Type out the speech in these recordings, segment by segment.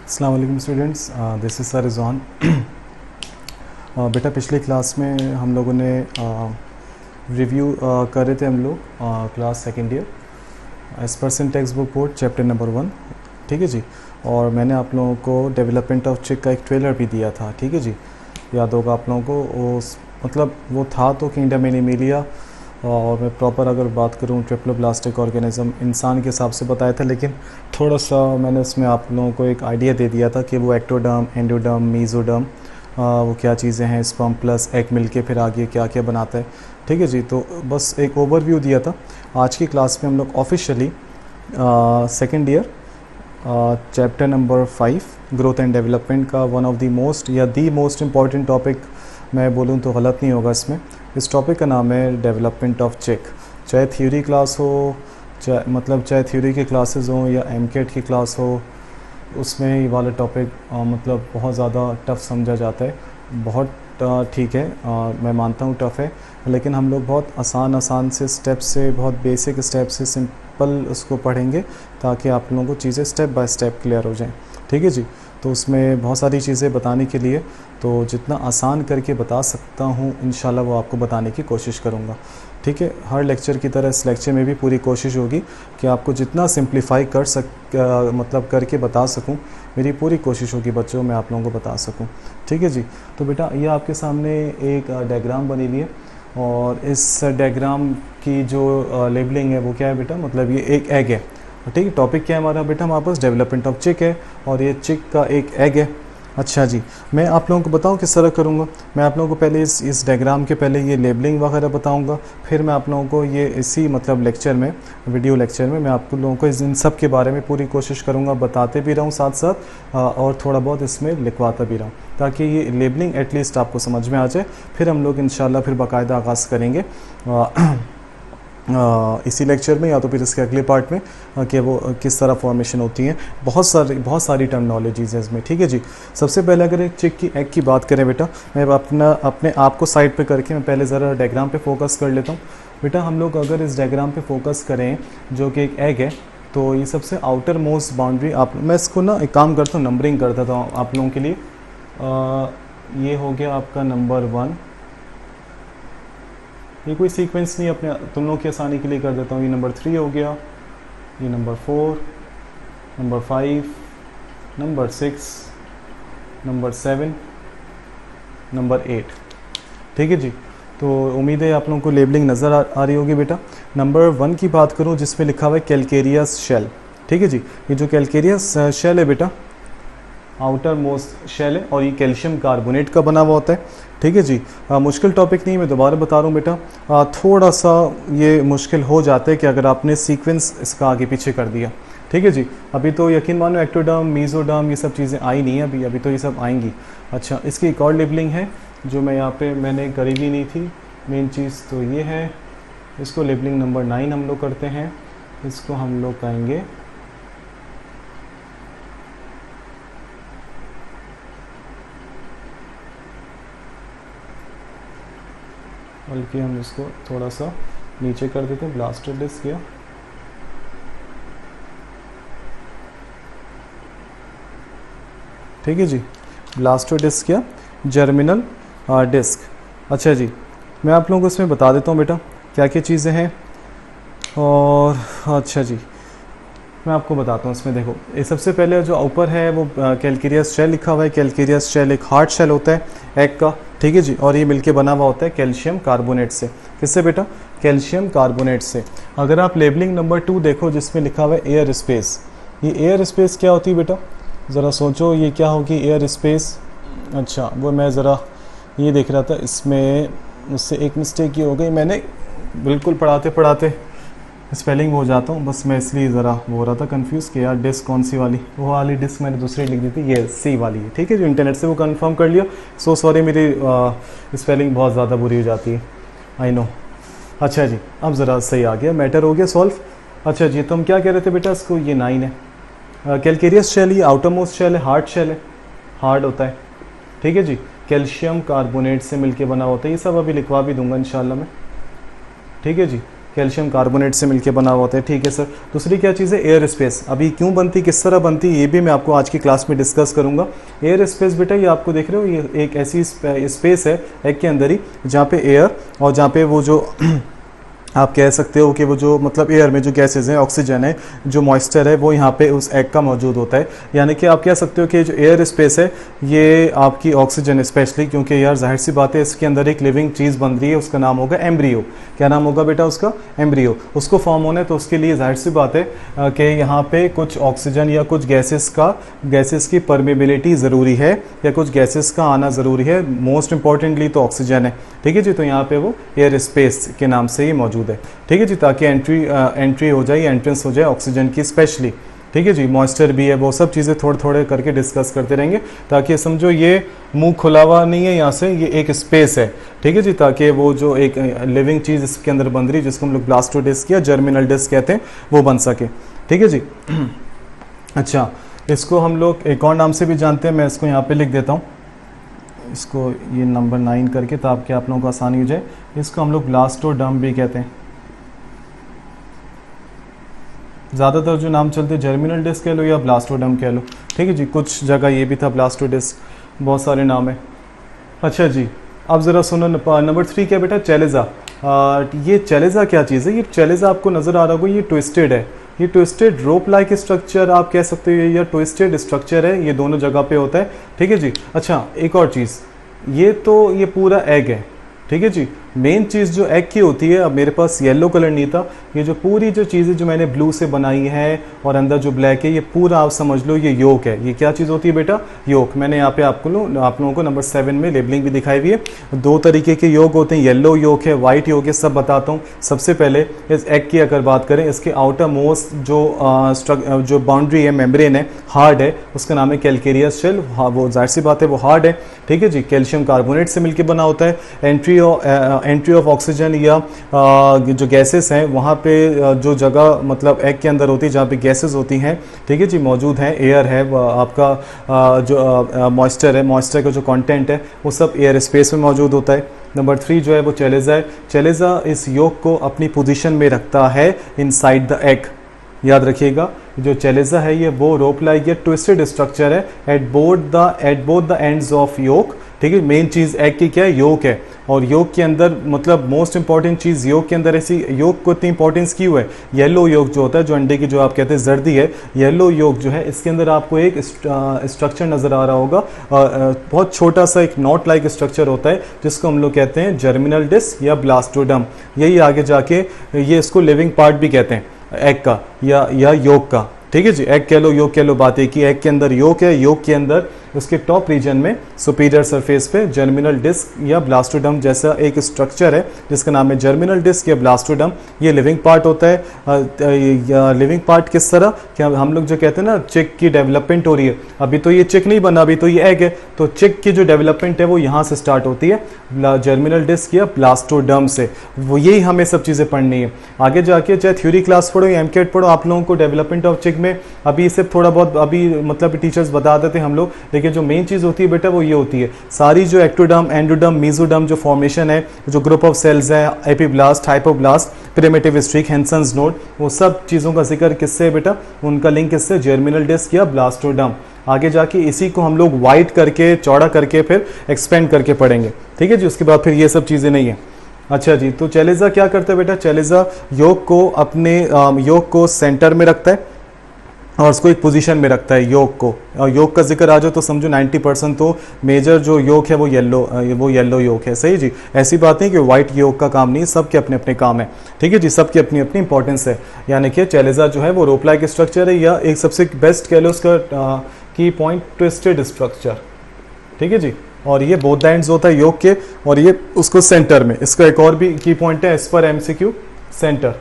अस्सलाम वालेकुम students, this is sir Rizwan. बेटा पिछली क्लास में हम लोगों ने रिव्यू कर रहे थे हम लोग class second year as per textbook board chapter number 1। ठीक है जी। और मैंने आप लोगों को डेवलपमेंट ऑफ चिक का एक ट्रेलर भी दिया था। ठीक है जी, याद होगा आप लोगों को। मतलब वो था तो किंगडम एनिमेलिया, और मैं प्रॉपर अगर बात करूँ ट्रिप्लोब्लास्टिक ऑर्गेनिज्म इंसान के हिसाब से बताया था, लेकिन थोड़ा सा मैंने उसमें आप लोगों को एक आइडिया दे दिया था कि वो एक्टोडर्म, एंडोडर्म, मीजोडर्म वो क्या चीज़ें हैं, स्पर्म प्लस एग मिलके फिर आगे क्या क्या बनाता है। ठीक है जी, तो बस एक ओवरव्यू दिया था। आज की क्लास में हम लोग officially second year chapter number 5 growth and development का वन ऑफ द मोस्ट या दी मोस्ट इम्पॉर्टेंट टॉपिक मैं बोलूँ तो गलत नहीं होगा इसमें। इस टॉपिक का नाम है डेवलपमेंट ऑफ चिक। चाहे थ्योरी क्लास हो, चाहे थ्योरी की क्लासेस हों या एमकेट की क्लास हो, उसमें ये वाला टॉपिक मतलब बहुत ज़्यादा टफ़ समझा जाता है। बहुत ठीक है, मैं मानता हूँ टफ़ है, लेकिन हम लोग बहुत आसान से स्टेप से, बहुत बेसिक स्टेप से सिंपल उसको पढ़ेंगे ताकि आप लोगों को चीज़ें स्टेप बाय स्टेप क्लियर हो जाएं। ठीक है जी। तो उसमें बहुत सारी चीज़ें बताने के लिए तो जितना आसान करके बता सकता हूँ इंशाल्लाह वो आपको बताने की कोशिश करूँगा। ठीक है, हर लेक्चर की तरह इस लेक्चर में भी पूरी कोशिश होगी कि आपको जितना सिंप्लीफाई मतलब करके बता सकूं, मेरी पूरी कोशिश होगी बच्चों मैं आप लोगों को बता सकूं। ठीक है जी। तो बेटा ये आपके सामने एक डायग्राम बनी हुई है, और इस डायग्राम की जो लेबलिंग है वो क्या है बेटा, मतलब ये एक एग है। ठीक है, टॉपिक क्या है हमारा बेटा, हमारे पास डेवलपमेंट ऑफ चिक है, और ये चिक का एक एग है। अच्छा जी, मैं आप लोगों को बताऊं किस तरह करूंगा। मैं आप लोगों को पहले इस डायग्राम के पहले ये लेबलिंग वगैरह बताऊंगा, फिर मैं आप लोगों को ये इसी मतलब लेक्चर में, वीडियो लेक्चर में मैं आप लोगों को इन सब के बारे में पूरी कोशिश करूंगा, बताते भी रहूं साथ साथ, और थोड़ा बहुत इसमें लिखवाता भी रहूं ताकि ये लेबलिंग एटलीस्ट आपको समझ में आ जाए। फिर हम लोग इंशाल्लाह फिर बाकायदा आगाज़ करेंगे इसी लेक्चर में या तो फिर इसके अगले पार्ट में कि वो किस तरह फॉर्मेशन होती हैं। बहुत सारी टर्मिनोलॉजीज़ हैं इसमें। ठीक है जी। सबसे पहले अगर एक चिक की एग की बात करें बेटा, मैं अपने आप को साइड पे करके मैं पहले ज़रा डायग्राम पे फोकस कर लेता हूँ। बेटा हम लोग अगर इस डायग्राम पे फोकस करें जो कि एक एग है, तो ये सबसे आउटर मोस्ट बाउंड्री मैं इसको ना एक काम करता हूँ, नंबरिंग कर देता हूँ आप लोगों के लिए। ये हो गया आपका नंबर 1। ये कोई सीक्वेंस नहीं, अपने तुम लोगों की आसानी के लिए कर देता हूँ। ये नंबर 3 हो गया, ये number 4, number 5, number 6, number 7, number 8। ठीक है जी। तो उम्मीद है आप लोगों को लेबलिंग नज़र आ रही होगी बेटा। नंबर 1 की बात करूँ जिसमें लिखा हुआ है कैलकेरियस शेल। ठीक है जी, ये जो कैलकेरियस शेल है बेटा, आउटर मोस्ट शेल है, और ये कैल्शियम कार्बोनेट का बना हुआ होता है। ठीक है जी। मुश्किल टॉपिक नहीं, मैं दोबारा बता रहा हूँ बेटा। थोड़ा सा ये मुश्किल हो जाता है कि अगर आपने सीक्वेंस इसका आगे पीछे कर दिया। ठीक है जी। अभी तो यकीन मानो एक्टोडर्म, मीजोडर्म ये सब चीज़ें आई नहीं है अभी तो ये सब आएंगी। अच्छा, इसकी एक और लेबलिंग है जो मैं यहाँ पे मैंने करी भी नहीं थी। मेन चीज़ तो ये है, इसको लेबलिंग नंबर 9 हम लोग करते हैं। इसको हम लोग कहेंगे बल्कि हम इसको थोड़ा सा नीचे कर देते हैं, ब्लास्टर डिस्क या ठीक है जी, ब्लास्टर डिस्क या जर्मिनल डिस्क। अच्छा जी, मैं आप लोगों को इसमें बता देता हूँ बेटा क्या क्या चीज़ें हैं। और अच्छा जी, मैं आपको बताता हूँ इसमें। देखो ये सबसे पहले जो ऊपर है वो कैलकेरियस शेल लिखा हुआ है। कैलकेरियस शेल एक हार्ड शेल होता है एग का। ठीक है जी। और ये मिलके बना हुआ होता है कैल्शियम कार्बोनेट से। किससे बेटा? कैल्शियम कार्बोनेट से। अगर आप लेबलिंग नंबर 2 देखो जिसमें लिखा हुआ है एयर स्पेस, ये एयर स्पेस क्या होती है बेटा, ज़रा सोचो ये क्या होगी एयर स्पेस। अच्छा, वो मैं ज़रा ये देख रहा था, इसमें मुझसे एक मिस्टेक ये हो गई, मैंने बिल्कुल पढ़ाते पढ़ाते स्पेलिंग हो जाता हूँ, बस मैं इसलिए ज़रा वो हो रहा था कंफ्यूज कि यार डिस्क कौन सी वाली, वो वाली डिस्क मैंने दूसरी लिख दी थी, ये सी वाली है। ठीक है, जो इंटरनेट से वो कंफर्म कर लिया। सो सॉरी, मेरी स्पेलिंग बहुत ज़्यादा बुरी हो जाती है, आई नो। अच्छा जी, अब ज़रा सही आ गया, मैटर हो गया सॉल्व। अच्छा जी, तो हम क्या कह रहे थे बेटा, इसको ये 9 है। कैलकेरियस शेल, ये आउटर मोस्ट शेल है, हार्ड शेल है, हार्ड होता है। ठीक है जी, कैल्शियम कार्बोनेट से मिलके बना होता है। ये सब अभी लिखवा भी दूंगा इंशाल्लाह मैं। ठीक है जी, कैल्शियम कार्बोनेट से मिलकर बना हुआ होता है, ठीक है सर। दूसरी क्या चीज़ है, एयर स्पेस। अभी क्यों बनती, किस तरह बनती, ये भी मैं आपको आज की क्लास में डिस्कस करूंगा। एयर स्पेस बेटा ये आपको देख रहे हो, ये एक ऐसी स्पेस है एग के अंदर ही जहाँ पे एयर और जहाँ पे वो जो आप कह सकते हो कि वो जो मतलब एयर में जो गैसेज हैं, ऑक्सीजन है, जो मॉइस्चर है, वो यहाँ पे उस एग का मौजूद होता है। यानी कि आप कह सकते हो कि जो एयर स्पेस है ये आपकी ऑक्सीजन स्पेशली, क्योंकि यार जाहिर सी बात है इसके अंदर एक लिविंग चीज़ बन रही है, उसका नाम होगा एम्ब्रियो। क्या नाम होगा बेटा उसका, एम्ब्रियो। उसको फॉर्म होना है तो उसके लिए जाहिर सी बात है कि यहाँ पे कुछ ऑक्सीजन या कुछ गैसेस की परमेबिलिटी ज़रूरी है, या कुछ गैसेस का आना ज़रूरी है। मोस्ट इंपॉर्टेंटली तो ऑक्सीजन है, ठीक है जी। तो यहाँ पे वो एयर स्पेस के नाम से ही मौजूद है, ठीक है जी, ताकि एंट्री हो जाए, एंट्रेंस हो जाए ऑक्सीजन की स्पेशली, ठीक है जी। मॉइस्चर भी है, वो सब चीज़ें थोड़े थोड़े करके डिस्कस करते रहेंगे, ताकि समझो ये मुंह खुला हुआ नहीं है यहाँ से, ये एक स्पेस है, ठीक है जी, ताकि वो जो एक लिविंग चीज़ इसके अंदर बन रही है, जिसको हम लोग ब्लास्टोडिस्क या जर्मिनल डिस्क कहते हैं, वो बन सके, ठीक है जी। अच्छा, इसको हम लोग एक और नाम से भी जानते हैं, मैं इसको यहाँ पे लिख देता हूँ, इसको ये नंबर 9 करके, ताकि आप लोगों को आसानी हो जाए। इसको हम लोग ब्लास्टोडर्म भी कहते हैं। ज़्यादातर जो नाम चलते हैं जर्मिनल डिस्क कह लो या ब्लास्टोडर्म कह लो, ठीक है जी। कुछ जगह ये भी था ब्लास्टोडिस्क, बहुत सारे नाम है। अच्छा जी, अब ज़रा सुनो, नंबर 3 क्या बेटा, चेलेजा। ये चेलेजा क्या चीज़ है, ये चेलेजा आपको नज़र आ रहा होगा, ये ट्विस्टेड है, ये ट्विस्टेड रोप लाइक स्ट्रक्चर आप कह सकते हो, या ट्विस्टेड स्ट्रक्चर है, ये दोनों जगह पे होता है, ठीक है जी। अच्छा, एक और चीज़, ये पूरा एग है, ठीक है जी। मेन चीज़ जो एग की होती है, अब मेरे पास येलो कलर नहीं था, ये जो पूरी जो चीज़ें जो मैंने ब्लू से बनाई है और अंदर जो ब्लैक है, ये पूरा आप समझ लो ये योक है। ये क्या चीज़ होती है बेटा, योक। मैंने यहाँ पे आप लोगों को नंबर 7 में लेबलिंग भी दिखाई हुई है। 2 तरीके के योग होते हैं, येलो योग है, वाइट योग है, सब बताता हूँ। सबसे पहले इस एग की अगर बात करें, इसके आउटर मोस्ट जो बाउंड्री है, मेम्ब्रेन है, हार्ड है, उसका नाम है कैलकेरियस शेल। हाँ, वो जाहिर सी बात है वो हार्ड है, ठीक है जी। कैल्शियम कार्बोनेट से मिलकर बना होता है। एंट्री ऑफ ऑक्सीजन या जो गैसेस हैं, वहाँ पे जो जगह मतलब एग के अंदर होती है, जहाँ पे गैसेस होती हैं, ठीक है जी, मौजूद हैं, एयर है, आपका जो मॉइस्चर है, मॉइस्चर का जो कंटेंट है, वो सब एयर स्पेस में मौजूद होता है। नंबर 3 जो है वो चेलेजा है। चेलेजा इस योग को अपनी पोजीशन में रखता है इनसाइड द एग। याद रखिएगा, जो चेलेजा है ये वो रोप लाइक या ट्विस्टेड स्ट्रक्चर है at both the ends of yolk, ठीक है। मेन चीज़ एग की क्या है, योक है। और योक के अंदर मतलब मोस्ट इंपॉर्टेंट चीज़ योक के अंदर ऐसी, योक को इतनी इंपॉर्टेंस क्यों है, येलो योक जो होता है, जो अंडे की जो आप कहते हैं जर्दी है, येलो योक जो है, इसके अंदर आपको एक स्ट्रक्चर नज़र आ रहा होगा, बहुत छोटा सा एक नॉट लाइक स्ट्रक्चर होता है, जिसको हम लोग कहते हैं जर्मिनल डिस्क या ब्लास्टोडर्म। यही आगे जाके ये इसको लिविंग पार्ट भी कहते हैं एग का या योक का, ठीक है जी। एग कह लो, योग कह लो, बात एक ही। एग के अंदर योग है, योग के अंदर उसके टॉप रीजन में सुपीरियर सरफेस पे जर्मिनल डिस्क या ब्लास्टोडर्म जैसा एक स्ट्रक्चर है, जिसका नाम है जर्मिनल डिस्क या ब्लास्टोडर्म। ये लिविंग पार्ट होता है। लिविंग पार्ट किस तरह, क्या हम लोग जो कहते हैं ना चिक की डेवलपमेंट हो रही है, अभी तो ये चिक नहीं बना, अभी तो ये एग है, तो चिक की जो डेवलपमेंट है वो यहाँ से स्टार्ट होती है, जर्मिनल डिस्क या ब्लास्टोडर्म से। वो यही हमें सब चीज़ें पढ़नी है। आगे जाके चाहे थ्योरी क्लास पढ़ो या एमकेट पढ़ो, आप लोगों को डेवलपमेंट ऑफ चिक में अभी सिर्फ थोड़ा बहुत अभी मतलब टीचर्स बता देते हैं हम लोग, लेकिन जो मेन चीज़ होती है बेटा वो ये होती है, सारी जो एक्टोडर्म, एंडोडर्म, मेसोडर्म जो फॉर्मेशन है, जो ग्रुप ऑफ सेल्स है, epiblast, hypoblast, primitive streak, Hensen's node, वो सब चीज़ों का जिक्र किससे है बेटा, उनका लिंक किससे, जर्मिनल डिस्क या ब्लास्टोडर्म। आगे जाके इसी को हम लोग वाइड करके, चौड़ा करके, फिर एक्सपेंड करके पढ़ेंगे, ठीक है जी। उसके बाद फिर ये सब चीज़ें नहीं है। अच्छा जी, तो चेलेजा क्या करता है बेटा, चेलेजा योग को अपने योग को सेंटर में रखता है और उसको एक पोजीशन में रखता है योग को। और योग का जिक्र आ जाए तो समझो 90% तो मेजर जो योग है वो येलो योग है, सही जी। ऐसी बात नहीं कि वाइट योग का काम नहीं, सबके अपने अपने काम है, ठीक है जी, सबकी अपनी अपनी इंपॉर्टेंस है। यानी कि चेलेजा जो है वो रोप लाइक स्ट्रक्चर है, या एक सबसे बेस्ट कह लो उसका की पॉइंट ट्विस्टेड स्ट्रक्चर, ठीक है जी। और ये बोथ एंड्स होता है योग के, और ये उसको सेंटर में। इसका एक और भी की पॉइंट है एज पर एमसीक्यू, सेंटर,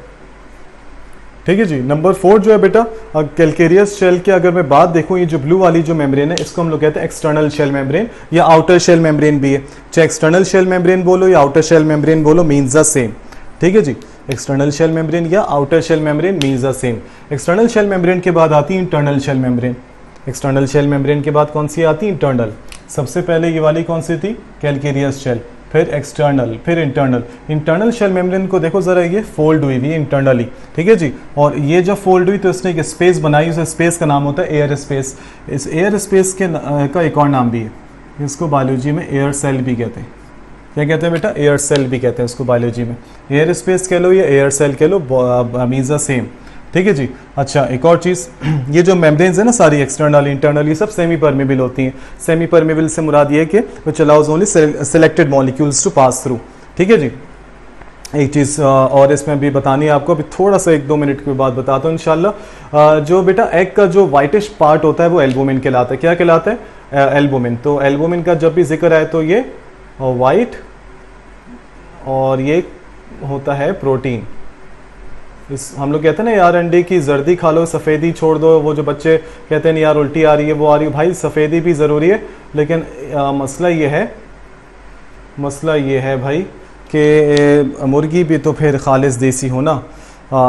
ठीक है जी। नंबर 4 जो है बेटा कैलकेरियस शेल की अगर मैं बात देखूं, ये जो ब्लू वाली जो मेम्ब्रेन है, इसको हम लोग कहते हैं एक्सटर्नल शेल मेम्ब्रेन या आउटर शेल मेम्ब्रेन भी है। चाहे एक्सटर्नल शेल मेम्ब्रेन बोलो या आउटर शेल मेम्ब्रेन बोलो, मीन्स द सेम, ठीक है जी। एक्सटर्नल शेल मेम्ब्रेन या outer shell membrane means the same. External shell membrane के बाद आती है internal shell membrane. External shell membrane के बाद कौन सी आती है, इंटरनल। सबसे पहले ये वाली कौन सी थी, कैलकेरियस शेल, फिर एक्सटर्नल, फिर इंटरनल। इंटरनल शेल मेम्ब्रेन को देखो ज़रा, ये फोल्ड हुई हुई है इंटरनली, ठीक है जी। और ये जब फोल्ड हुई तो इसने एक स्पेस बनाई, उस स्पेस का नाम होता है एयर स्पेस। इस एयर स्पेस के का एक और नाम भी है, इसको बायोलॉजी में एयर सेल भी कहते हैं। क्या कहते हैं बेटा? एयर सेल भी कहते हैं इसको बायोलॉजी में। एयर स्पेस कह लो या एयर सेल कह लो, मीन्स द सेम, ठीक है जी। अच्छा, एक और चीज़, ये जो मेम्ब्रेन्स है ना सारी, एक्सटर्नल इंटरनल, ये सब सेमी परमेबल होती हैं। सेमी परमेबल से मुराद ये है कि which allows only selected molecules to pass through, ठीक है जी। एक चीज़ और इसमें भी बतानी है आपको, अभी थोड़ा सा 1-2 मिनट के बाद बताता हूँ इंशाल्लाह। जो बेटा एग का जो वाइटिश पार्ट होता है वो एल्बुमिन कहलाता है। क्या कहलाता है? एल्बुमिन। तो एल्बुमिन का जब भी जिक्र आए तो ये वाइट, और ये होता है प्रोटीन। इस हम लोग कहते हैं ना यार, अंडे की जर्दी खा लो, सफ़ेदी छोड़ दो। वो जो बच्चे कहते हैं यार उल्टी आ रही है, वो आ रही है, भाई सफ़ेदी भी ज़रूरी है, लेकिन मसला ये है भाई कि मुर्गी भी तो फिर खालिस देसी हो ना।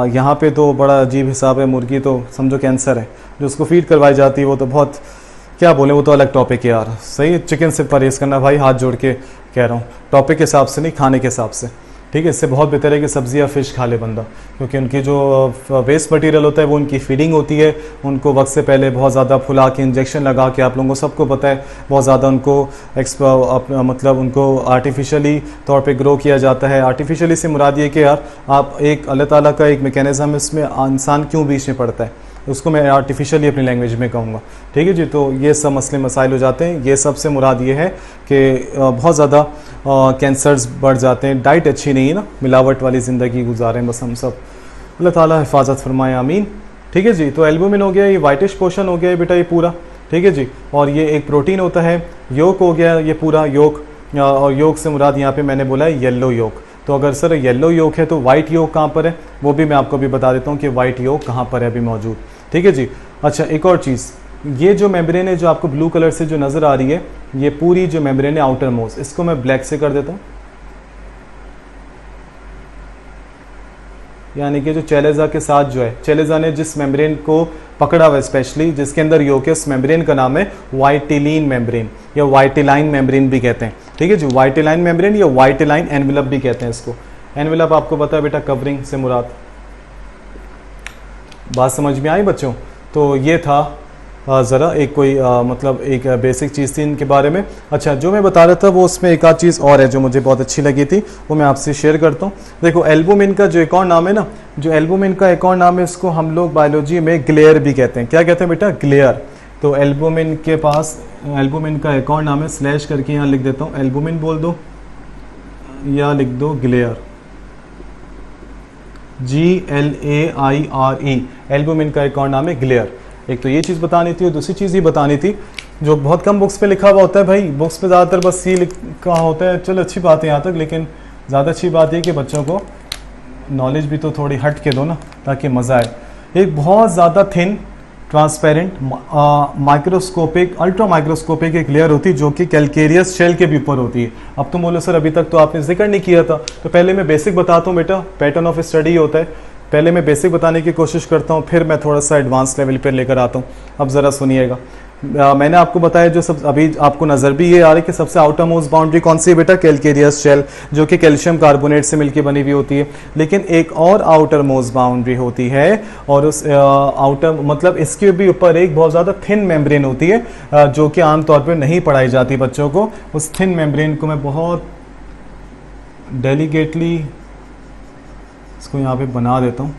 यहाँ पे तो बड़ा अजीब हिसाब है, मुर्गी तो समझो कैंसर है, जो उसको फीड करवाई जाती है वो तो बहुत, क्या बोले, वो तो अलग टॉपिक है यार। सही, चिकन से परहेज़ करना भाई, हाथ जोड़ के कह रहा हूँ, टॉपिक के हिसाब से नहीं, खाने के हिसाब से, ठीक है। इससे बहुत बेहतर है कि सब्ज़ी या फ़िश खा ले बंदा, क्योंकि उनकी जो वेस्ट मटेरियल होता है वो उनकी फीडिंग होती है। उनको वक्त से पहले बहुत ज़्यादा फुला के, इंजेक्शन लगा के, आप लोगों को सबको पता है, बहुत ज़्यादा उनको मतलब उनको आर्टिफिशियली तौर पे ग्रो किया जाता है। आर्टिफिशियली से मुराद ये कि यार आप एक अल्लाह ताला का एक मैकेनिज़्म, इसमें इंसान क्यों बीच में पड़ता है, उसको मैं आर्टिफिशियली अपनी लैंग्वेज में कहूँगा, ठीक है जी। तो ये सब मसले मसाइल हो जाते हैं। ये सब से मुराद ये है कि बहुत ज़्यादा कैंसर्स बढ़ जाते हैं। डाइट अच्छी नहीं है ना, मिलावट वाली ज़िंदगी गुजारें बस हम सब। अल्लाह ताला हिफाजत फरमाए, आमीन, ठीक है जी। तो एल्बुमिन हो गया, ये वाइटिश पोर्शन हो गया बेटा, ये पूरा, ठीक है जी। और ये एक प्रोटीन होता है। योक हो गया ये पूरा योक, और योक से मुराद यहाँ पे मैंने बोला है येलो योक। तो अगर सर येलो योक है तो वाइट योक कहाँ पर है, वो भी मैं आपको भी बता देता हूँ कि वाइट योक कहाँ पर है अभी मौजूद, ठीक है जी। अच्छा, एक और चीज़, ये जो मेम्ब्रेन है जो आपको ब्लू कलर से जो नज़र आ रही है, ये पूरी जो मेम्ब्रेन है आउटर मोस्ट, इसको मैं ब्लैक से कर देता हूँ। यानी कि जो चेलेजा के साथ जो है, चेलेजा ने जिस मेम्ब्रेन को पकड़ा हुआ स्पेशली, जिसके अंदर योक है, उस मेम्ब्रेन का नाम है वाइटिलीन मेम्ब्रेन या वाइटिलाइन मेम्ब्रेन भी कहते हैं, ठीक है जी। वाइटिलाइन मेम्ब्रेन या वाइटिलाइन एनवेलप भी कहते हैं इसको। एनवेलप आपको पता है बेटा, कवरिंग से मुराद। बात समझ में आई बच्चों? तो ये था ज़रा एक कोई मतलब एक बेसिक चीज़ थी इनके बारे में। अच्छा, जो मैं बता रहा था वो उसमें एक आध चीज़ और है जो मुझे बहुत अच्छी लगी थी, वो मैं आपसे शेयर करता हूँ। देखो, एल्बुमिन का जो एक और नाम है ना, जो एल्बुमिन का एक और नाम है, इसको हम लोग बायोलॉजी में ग्लेयर भी कहते हैं। क्या कहते हैं बेटा? ग्लेयर। तो एल्बुमिन के पास, एल्बुमिन का एक और नाम है, स्लैश करके यहाँ लिख देता हूँ, एल्बुमिन बोल दो या लिख दो ग्लेयर, GLAIRE। एल्बुमिन का एक और नाम है ग्लेयर। एक तो ये चीज़ बतानी थी, और दूसरी चीज़ ये बतानी थी जो बहुत कम बुक्स पे लिखा हुआ होता है भाई। बुक्स पे ज़्यादातर बस ये लिखा होता है, चलो अच्छी बात है यहाँ तक, लेकिन ज़्यादा अच्छी बात है कि बच्चों को नॉलेज भी तो थोड़ी हट के दो ना, ताकि मज़ा आए। एक बहुत ज़्यादा thin, transparent, microscopic, ultra microscopic एक लेयर होती है जो कि कैलकेरियस शेल के भी ऊपर होती है। अब तुम बोलो सर अभी तक तो आपने जिक्र नहीं किया था, तो पहले मैं बेसिक बताता हूँ बेटा, पैटर्न ऑफ स्टडी होता है। पहले मैं बेसिक बताने की कोशिश करता हूँ, फिर मैं थोड़ा सा एडवांस लेवल पर लेकर आता हूँ। अब ज़रा सुनिएगा, मैंने आपको बताया जो सब अभी आपको नज़र भी ये आ रही है कि सबसे आउटर मोस्ट बाउंड्री कौन सी है बेटा? कैलकेरियस शेल, जो कि कैल्शियम कार्बोनेट से मिलकर बनी हुई होती है। लेकिन एक और आउटर मोस्ट बाउंड्री होती है, और उस आउटर मतलब इसके भी ऊपर एक बहुत ज़्यादा थिन मेम्ब्रेन होती है, जो कि आमतौर पर नहीं पढ़ाई जाती बच्चों को। उस थिन मेम्ब्रेन को मैं बहुत डेलिकेटली इसको यहाँ पे बना देता हूँ।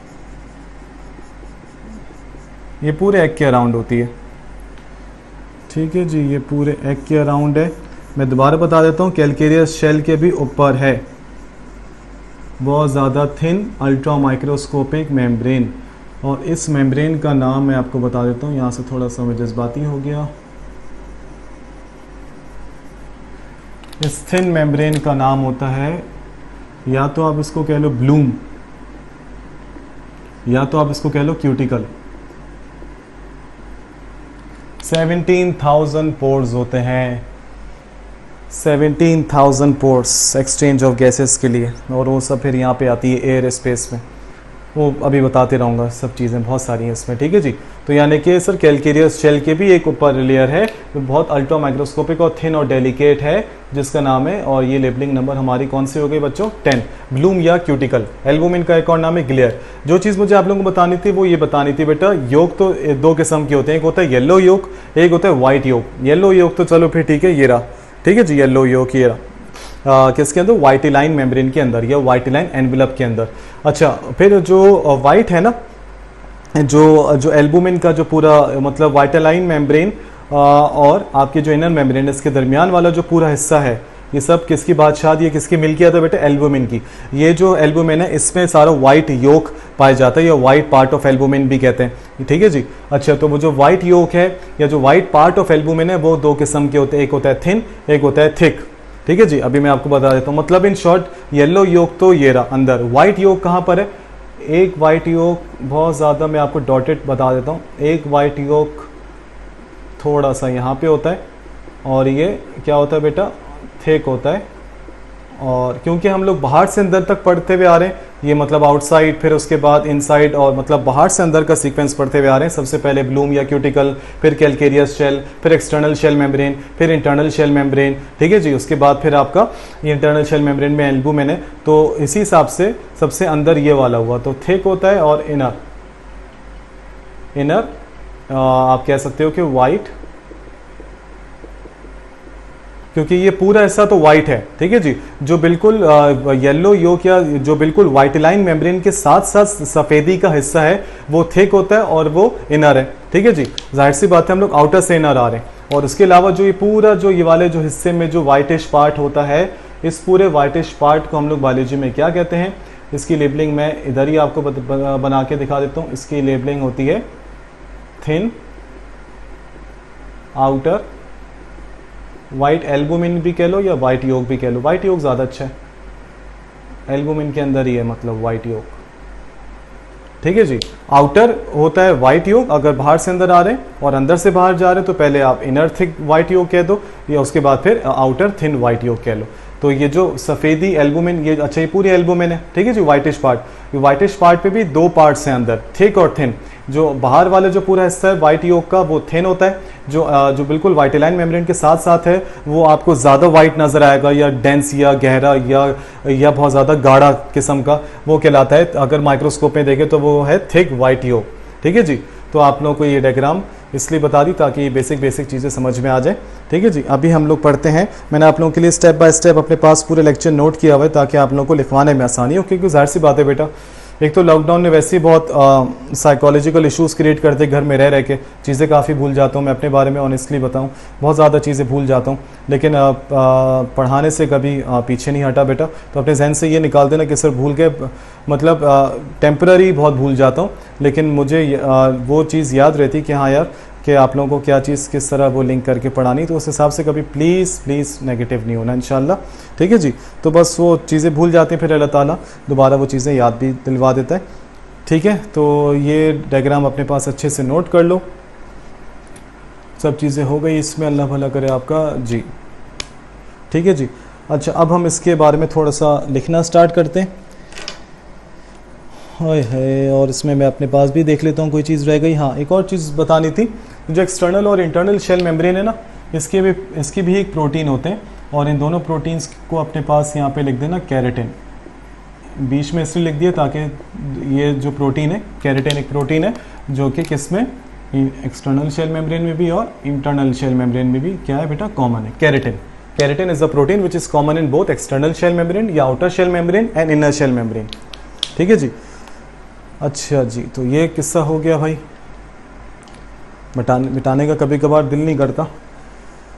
ये पूरे एग के अराउंड होती है, ठीक है जी, ये पूरे एग के अराउंड है। मैं दोबारा बता देता हूँ, कैलकेरियस शेल के भी ऊपर है बहुत ज़्यादा थिन अल्ट्रा माइक्रोस्कोपिक मेम्ब्रेन, और इस मेम्ब्रेन का नाम मैं आपको बता देता हूँ। यहाँ से थोड़ा सा मैं जज्बाती हो गया। इस थिन मेम्ब्रेन का नाम होता है, या तो आप इसको कह लो ब्लूम, या तो आप इसको कह लो क्यूटिकल। 17,000 पोर्स होते हैं, 17,000 पोर्स एक्सचेंज ऑफ गैसेस के लिए, और वो सब फिर यहाँ पे आती है एयर स्पेस में। वो अभी बताते रहूँगा, सब चीज़ें बहुत सारी हैं इसमें, ठीक है जी। तो यानी कि सर कैलकेरियस शेल के भी एक ऊपर लेयर है जो बहुत अल्ट्रा माइक्रोस्कोपिक और थिन और डेलिकेट है, जिसका नाम है, और ये लेबलिंग नंबर हमारी कौन सी हो गई बच्चों, 10। ब्लूम या क्यूटिकल। एल्बुमिन का एक और नाम है ग्लेयर। जो चीज़ मुझे आप लोगों को बतानी थी वो ये बतानी थी बेटा, योग तो दो किस्म के होते हैं, एक होता है येलो योग, एक होता है व्हाइट योग। येलो योग तो चलो फिर ठीक है, ये रहा, ठीक है जी, येलो योग ये रहा किसके अंदर, वाइटिलाइन मेम्ब्रेन के अंदर या वाइटिलाइन एनवेलप के अंदर। अच्छा, फिर जो वाइट है ना, जो एल्बुमिन का जो पूरा मतलब वाइटिलाइन मेम्ब्रेन और आपके जो इनर मेम्ब्रेन, इसके दरमियान वाला जो पूरा हिस्सा है, ये सब किसकी बादशाह, ये किसकी मिल्कियत है बेटा, एल्बुमिन की। ये जो एल्बुमिन है इसमें सारा वाइट योक पाया जाता है, या वाइट पार्ट ऑफ एल्बुमिन भी कहते हैं, ठीक है जी। अच्छा, तो वो जो वाइट योक है या जो वाइट पार्ट ऑफ एल्बुमिन है वो दो किस्म के होते हैं, एक होता है थिन, एक होता है थिक, ठीक है जी। अभी मैं आपको बता देता हूँ, मतलब इन शॉर्ट येलो योग तो ये रहा अंदर, व्हाइट योग कहाँ पर है, एक व्हाइट योग बहुत ज़्यादा, मैं आपको डॉटेड बता देता हूँ, एक व्हाइट योग थोड़ा सा यहाँ पे होता है, और ये क्या होता है बेटा, थिक होता है। और क्योंकि हम लोग बाहर से अंदर तक पढ़ते हुए आ रहे हैं, ये मतलब आउटसाइड, फिर उसके बाद इनसाइड, और मतलब बाहर से अंदर का सीक्वेंस पढ़ते हुए आ रहे हैं। सबसे पहले ब्लूम या क्यूटिकल, फिर कैलकेरियस शेल, फिर एक्सटर्नल शेल मेम्ब्रेन, फिर इंटरनल शेल मेम्ब्रेन, ठीक है जी। उसके बाद फिर आपका इंटरनल शेल मेम्ब्रेन में एल्बुमिन है, तो इसी हिसाब से सबसे अंदर ये वाला हुआ तो थिक होता है, और इनर आप कह सकते हो कि वाइट, क्योंकि ये पूरा हिस्सा तो वाइट है, ठीक है जी। जो बिल्कुल येलो योग या जो बिल्कुल वाइटिलाइन मेम्ब्रेन के साथ साथ सफेदी का हिस्सा है वो थिक होता है और वो इनर है, ठीक है जी। जाहिर सी बात है हम लोग आउटर से इनर आ रहे हैं। और उसके अलावा जो ये पूरा जो ये वाले जो हिस्से में जो वाइटिश पार्ट होता है, इस पूरे वाइटिश पार्ट को हम लोग बायोलॉजी में क्या कहते हैं, इसकी लेबलिंग मैं इधर ही आपको बना के दिखा देता हूँ। इसकी लेबलिंग होती है थिन आउटर वाइट एल्बुमिन भी कह लो या वाइट योग भी कह लो, वाइट योग ज़्यादा अच्छा है, एल्बुमिन के अंदर ही है मतलब वाइट योग, ठीक है जी। आउटर होता है वाइट योग अगर बाहर से अंदर आ रहे हैं, और अंदर से बाहर जा रहे हैं तो पहले आप इनर थिक वाइट योग कह दो, या उसके बाद फिर आउटर थिन वाइट योग कह लो। तो ये जो सफ़ेदी एल्बुमिन, ये अच्छा ये पूरी एल्बुमिन है, ठीक है जी। वाइटिश पार्ट, ये वाइटिश पार्ट पे भी दो पार्ट्स हैं अंदर, थिक और थिन। जो बाहर वाले जो पूरा हिस्सा है वाइट योग का वो थिन होता है, जो बिल्कुल वाइटिलाइन मेम्ब्रेन के साथ साथ है वो आपको ज़्यादा वाइट नज़र आएगा, या डेंस या गहरा या बहुत ज़्यादा गाढ़ा किस्म का वो कहलाता है। अगर माइक्रोस्कोप में देखें तो वो है थिक वाइट योग, ठीक है जी। तो आप लोगों को ये डायग्राम इसलिए बता दी ताकि ये बेसिक चीज़ें समझ में आ जाए, ठीक है जी। अभी हम लोग पढ़ते हैं, मैंने आप लोगों के लिए स्टेप बाय स्टेप अपने पास पूरे लेक्चर नोट किया हुआ है ताकि आप लोगों को लिखवाने में आसानी हो, क्योंकि जाहिर सी बात है बेटा, एक तो लॉकडाउन ने वैसे ही बहुत साइकोलॉजिकल इश्यूज़ क्रिएट करते, घर में रह के चीज़ें काफ़ी भूल जाता हूँ। मैं अपने बारे में ऑनेस्टली बताऊँ, बहुत ज़्यादा चीज़ें भूल जाता हूँ, लेकिन पढ़ाने से कभी पीछे नहीं हटा बेटा। तो अपने जहन से ये निकाल देना कि सर भूल के, मतलब टेम्पररी बहुत भूल जाता हूँ, लेकिन मुझे वो चीज़ याद रहती कि हाँ यार, कि आप लोगों को क्या चीज़ किस तरह वो लिंक करके पढ़ानी, तो उस हिसाब से कभी प्लीज़ नेगेटिव नहीं होना इंशाल्लाह, ठीक है जी। तो बस वो चीज़ें भूल जाते हैं, फिर अल्लाह ताला दोबारा वो चीज़ें याद भी दिलवा देता है, ठीक है। तो ये डायग्राम अपने पास अच्छे से नोट कर लो, सब चीज़ें हो गई इसमें, अल्लाह भला करे आपका जी, ठीक है जी। अच्छा, अब हम इसके बारे में थोड़ा सा लिखना स्टार्ट करते हैं। हाय है, और इसमें मैं अपने पास भी देख लेता हूँ कोई चीज़ रह गई। हाँ, एक और चीज़ बतानी थी, जो एक्सटर्नल और इंटरनल शेल मेम्ब्रेन है ना, इसकी भी एक प्रोटीन होते हैं, और इन दोनों प्रोटीन्स को अपने पास यहाँ पे लिख देना केराटिन, बीच में इसलिए लिख दिया ताकि ये जो प्रोटीन है केराटिन एक प्रोटीन है जो कि किस में, एक्सटर्नल शेल मेम्ब्रेन में भी और इंटरनल शेल मेम्ब्रेन में भी क्या है बेटा, कॉमन है। Keratin is the protein which is common in both external shell membrane या outer shell membrane and inner shell membrane, ठीक है जी। अच्छा जी, तो ये किस्सा हो गया भाई, मिटाने का कभी कभार दिल नहीं करता,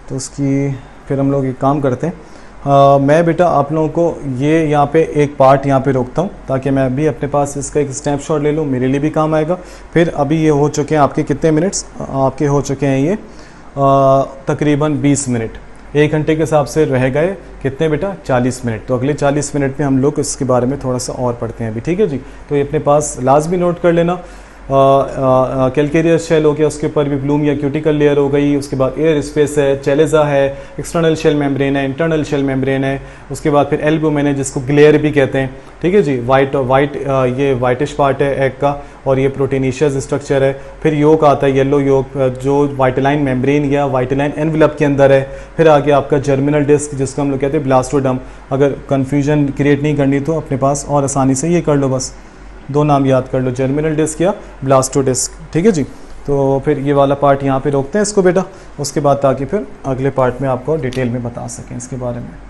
तो उसकी फिर हम लोग एक काम करते हैं, मैं बेटा आप लोगों को ये यहाँ पे एक पार्ट यहाँ पे रोकता हूँ ताकि मैं भी अपने पास इसका एक स्नैपशॉट ले लूँ, मेरे लिए भी काम आएगा। फिर अभी ये हो चुके हैं आपके कितने मिनट्स, आपके हो चुके हैं ये तकरीबन 20 मिनट, 1 घंटे के हिसाब से रह गए कितने बेटा, 40 मिनट। तो अगले 40 मिनट में हम लोग इसके बारे में थोड़ा सा और पढ़ते हैं अभी, ठीक है जी। तो ये अपने पास लाजमी नोट कर लेना। कैलकेरियस शेल हो गया, उसके ऊपर भी ब्लूम या क्यूटिकल लेयर हो गई, उसके बाद एयर स्पेस है, चेलेजा है, एक्सटर्नल शेल मेम्ब्रेन है, इंटरनल शेल मेम्ब्रेन है, उसके बाद फिर एल्बुमिन है जिसको ग्लेयर भी कहते हैं, ठीक है जी। वाइट ये वाइटिश पार्ट है एग का, और ये प्रोटीनीशियस स्ट्रक्चर है। फिर योक आता है, येलो योक, जो वाइटलाइन मेम्ब्रेन या वाइटलाइन एनवेलप के अंदर है। फिर आगे आपका जर्मिनल डिस्क जिसको हम लोग कहते हैं ब्लास्टोडम। अगर कन्फ्यूजन क्रिएट नहीं करनी तो अपने पास और आसानी से ये कर लो, बस 2 नाम याद कर लो, जर्मिनल डिस्क या ब्लास्टो डिस्क, ठीक है जी। तो फिर ये वाला पार्ट यहाँ पे रोकते हैं इसको बेटा, उसके बाद ताकि फिर अगले पार्ट में आपको डिटेल में बता सकें इसके बारे में।